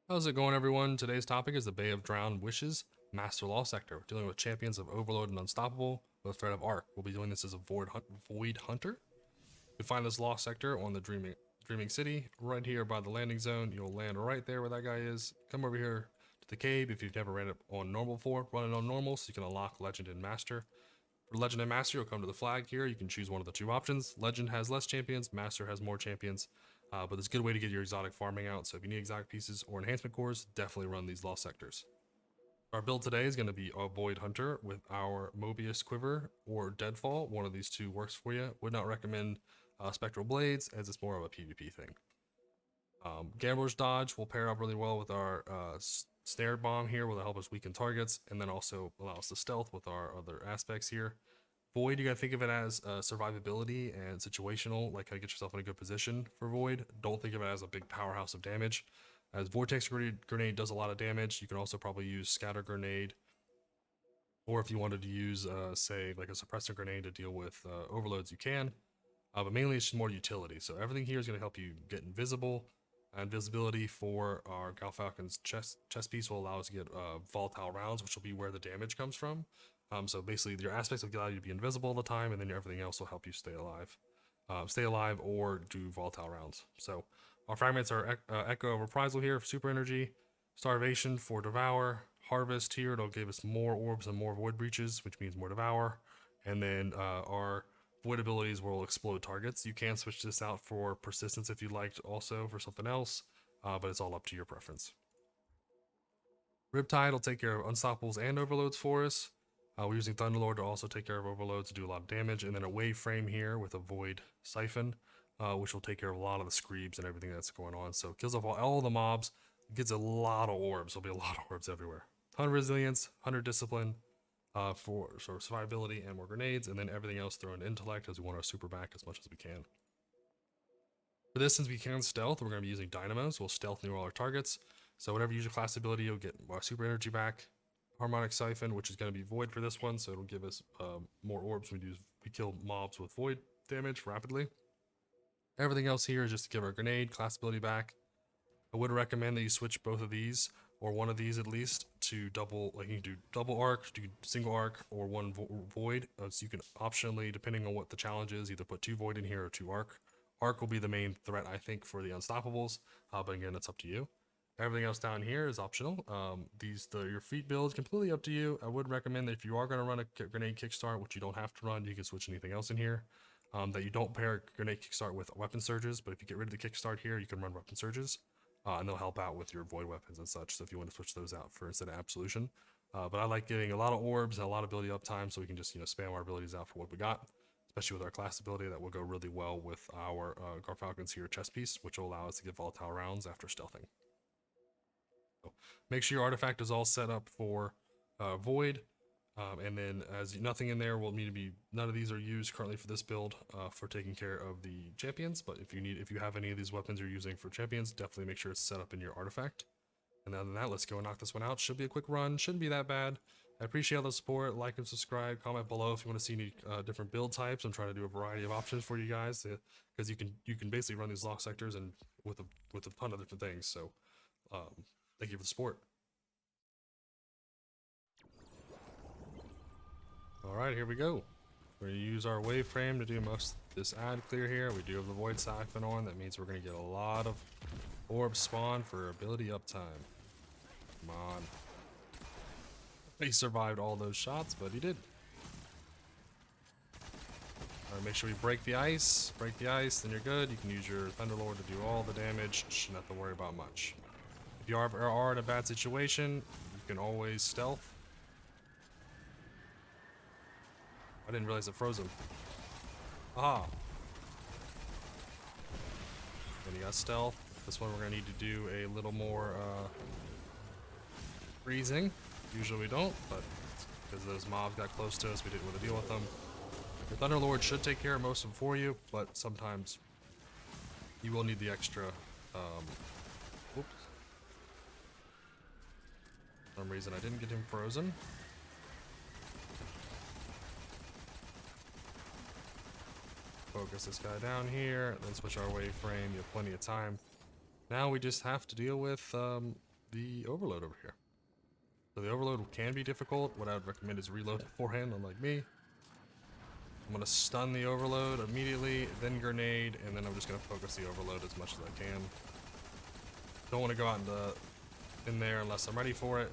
How's it going, everyone? Today's topic is the Bay of Drowned Wishes Master Law Sector. We're dealing with champions of Overload and Unstoppable with threat of Arc. We'll be doing this as a Void Hunter. You find this Law Sector on the Dreaming City, right here by the landing zone. You'll land right there where that guy is. Come over here to the cave if you've never ran it on normal before. Run it on normal so you can unlock Legend and Master. For Legend and Master, you'll come to the flag here. You can choose one of the two options. Legend has less champions, Master has more champions. But it's a good way to get your exotic farming out. So if you need exotic pieces or enhancement cores, definitely run these lost sectors. Our build today is going to be a Void Hunter with our Mobius Quiver or Deadfall. One of these two works for you. Would not recommend Spectral Blades as it's more of a PvP thing. Gambler's Dodge will pair up really well with our Snare Bomb here, will help us weaken targets, and then also allow us to stealth with our other aspects here. Void, you gotta think of it as survivability and situational, like how to get yourself in a good position for Void. Don't think of it as a big powerhouse of damage. As Vortex Grenade does a lot of damage, you can also probably use Scatter Grenade, or if you wanted to use, say, like a Suppressor Grenade to deal with overloads, you can. But mainly it's just more utility. So everything here is going to help you get invisible. Invisibility for our Galfalcon's chest piece will allow us to get volatile rounds, which will be where the damage comes from. So basically, your aspects will allow you to be invisible all the time, and then everything else will help you stay alive or do volatile rounds. So our fragments are Echo of Reprisal here for super energy, Starvation for Devour, Harvest here, it'll give us more orbs and more void breaches, which means more Devour, and then our void abilities will explode targets. You can switch this out for persistence if you liked, also for something else, but it's all up to your preference. Riptide will take care of unstoppables and overloads for us. We're using Thunderlord to also take care of overloads to do a lot of damage, and then a wave frame here with a void siphon, which will take care of a lot of the screebs and everything that's going on. So it kills off all the mobs, gets a lot of orbs. There'll be a lot of orbs everywhere. 100 resilience, 100 discipline, for sort of survivability and more grenades, and then everything else thrown intellect as we want our super back as much as we can. For this, since we can stealth, we're going to be using dynamos. We'll stealth near all our targets. So whenever you use your class ability, you'll get our super energy back. Harmonic Siphon, which is going to be void for this one, so it'll give us more orbs when we kill mobs with void damage rapidly. Everything else here is just to give our grenade class ability back. I would recommend that you switch both of these, or one of these at least, to double, like you can do double arc, do single arc, or one void. So you can optionally, depending on what the challenge is, either put 2 void in here or 2 arc. Arc will be the main threat, I think, for the unstoppables, but again, it's up to you. Everything else down here is optional. Your feat build is completely up to you. I would recommend that if you are going to run a grenade kickstart, which you don't have to run, you can switch anything else in here. That you don't pair grenade kickstart with weapon surges, but if you get rid of the kickstart here, you can run weapon surges. And they'll help out with your void weapons and such. So if you want to switch those out for instead of absolution, but I like getting a lot of orbs and a lot of ability uptime, so we can just spam our abilities out for what we got. Especially with our class ability, that will go really well with our Garfalcon's here chest piece, which will allow us to get volatile rounds after stealthing. So make sure your artifact is all set up for void. And then as nothing in there will need to be, none of these are used currently for this build for taking care of the champions, but if you have any of these weapons you're using for champions, definitely make sure it's set up in your artifact. And other than that, let's go and knock this one out. Should be a quick run, shouldn't be that bad. I appreciate all the support. Like and subscribe, comment below if you want to see any different build types. I'm trying to do a variety of options for you guys, because you can basically run these lock sectors and with a ton of different things. So thank you for the support. Alright, here we go. We're going to use our wave frame to do most of this ad clear here. We do have the void siphon on. That means we're going to get a lot of orb spawn for ability uptime. Come on. He survived all those shots, but he did. Alright, make sure we break the ice. Break the ice, then you're good. You can use your Thunderlord to do all the damage. Shouldn't have to worry about much. If you are in a bad situation, you can always stealth. I didn't realize it froze him. Aha! Then you got stealth. This one we're gonna need to do a little more freezing. Usually we don't, but because those mobs got close to us, we didn't want to deal with them. Your Thunderlord should take care of most of them for you, but sometimes you will need the extra. Oops. For some reason I didn't get him frozen. Focus this guy down here, then switch our wave frame. You have plenty of time. Now we just have to deal with the overload over here. So the overload can be difficult. What I would recommend is reload beforehand, unlike me. I'm going to stun the overload immediately, then grenade, and then I'm just going to focus the overload as much as I can. Don't want to go out in there unless I'm ready for it.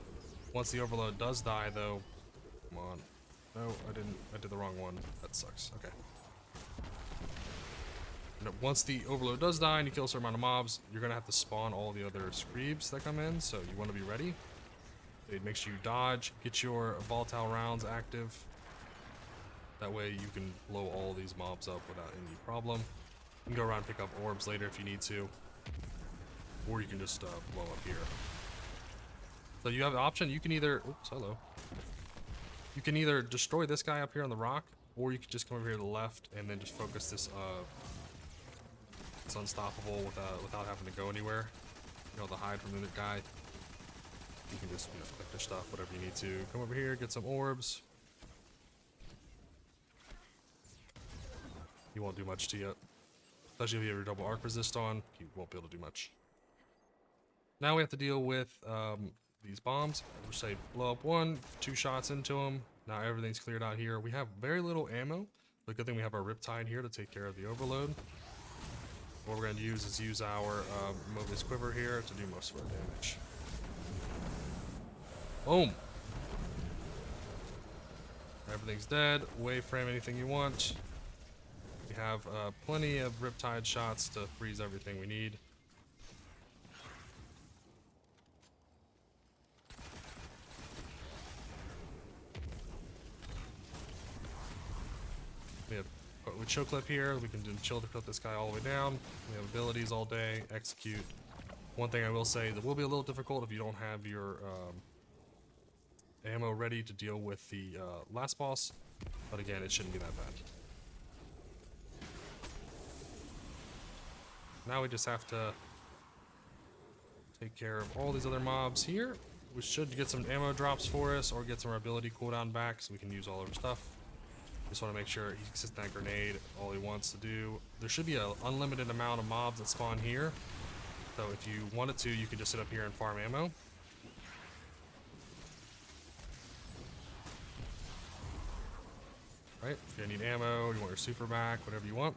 Once the overload does die, though, come on. No, I didn't. I did the wrong one. That sucks. Okay. Once the overload does die and you kill a certain amount of mobs, you're going to have to spawn all the other screebs that come in, so you want to be ready. It makes you dodge, get your volatile rounds active. That way you can blow all these mobs up without any problem. You can go around and pick up orbs later if you need to. Or you can just blow up here. So you have the option, you can either... Oops, hello. You can either destroy this guy up here on the rock, or you can just come over here to the left and then just focus this... It's unstoppable without having to go anywhere. You know, the hide from the guy. You can just, click your stuff, whatever you need to. Come over here, get some orbs. He won't do much to you. Especially if you have your double arc resist on, he won't be able to do much. Now we have to deal with these bombs. We'll say blow up 1, 2 shots into them. Now everything's cleared out here. We have very little ammo. The good thing we have our Riptide here to take care of the overload. What we're going to use our Mobius Quiver here to do most of our damage. Boom! Everything's dead. Wave frame anything you want. We have plenty of Riptide shots to freeze everything we need. We choke clip here. We can do chill to clip this guy all the way down. We have abilities all day. Execute. One thing I will say, that will be a little difficult if you don't have your ammo ready to deal with the last boss. But again, it shouldn't be that bad. Now we just have to take care of all these other mobs here. We should get some ammo drops for us or get some ability cooldown back so we can use all our stuff. Just want to make sure he sits that grenade all he wants to do. There should be an unlimited amount of mobs that spawn here. So if you wanted to, you could just sit up here and farm ammo. Right? If you need ammo, you want your super back, whatever you want.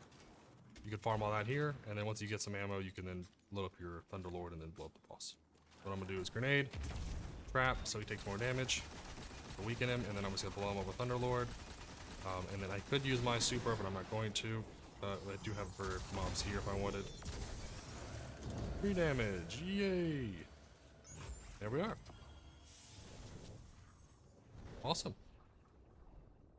You can farm all that here, and then once you get some ammo, you can then load up your Thunderlord and then blow up the boss. What I'm going to do is grenade, trap, so he takes more damage to weaken him, and then I'm just going to blow him up with Thunderlord. And then I could use my super, but I'm not going to. But I do have for mobs here if I wanted. 3 damage, yay! There we are. Awesome.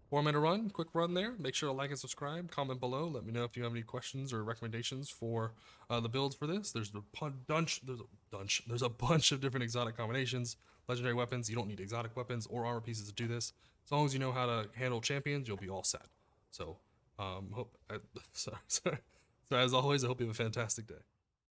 4-minute run, quick run there. Make sure to like and subscribe, comment below. Let me know if you have any questions or recommendations for the builds for this. There's a bunch of different exotic combinations, legendary weapons. You don't need exotic weapons or armor pieces to do this. As long as you know how to handle champions, you'll be all set. So, so as always, I hope you have a fantastic day.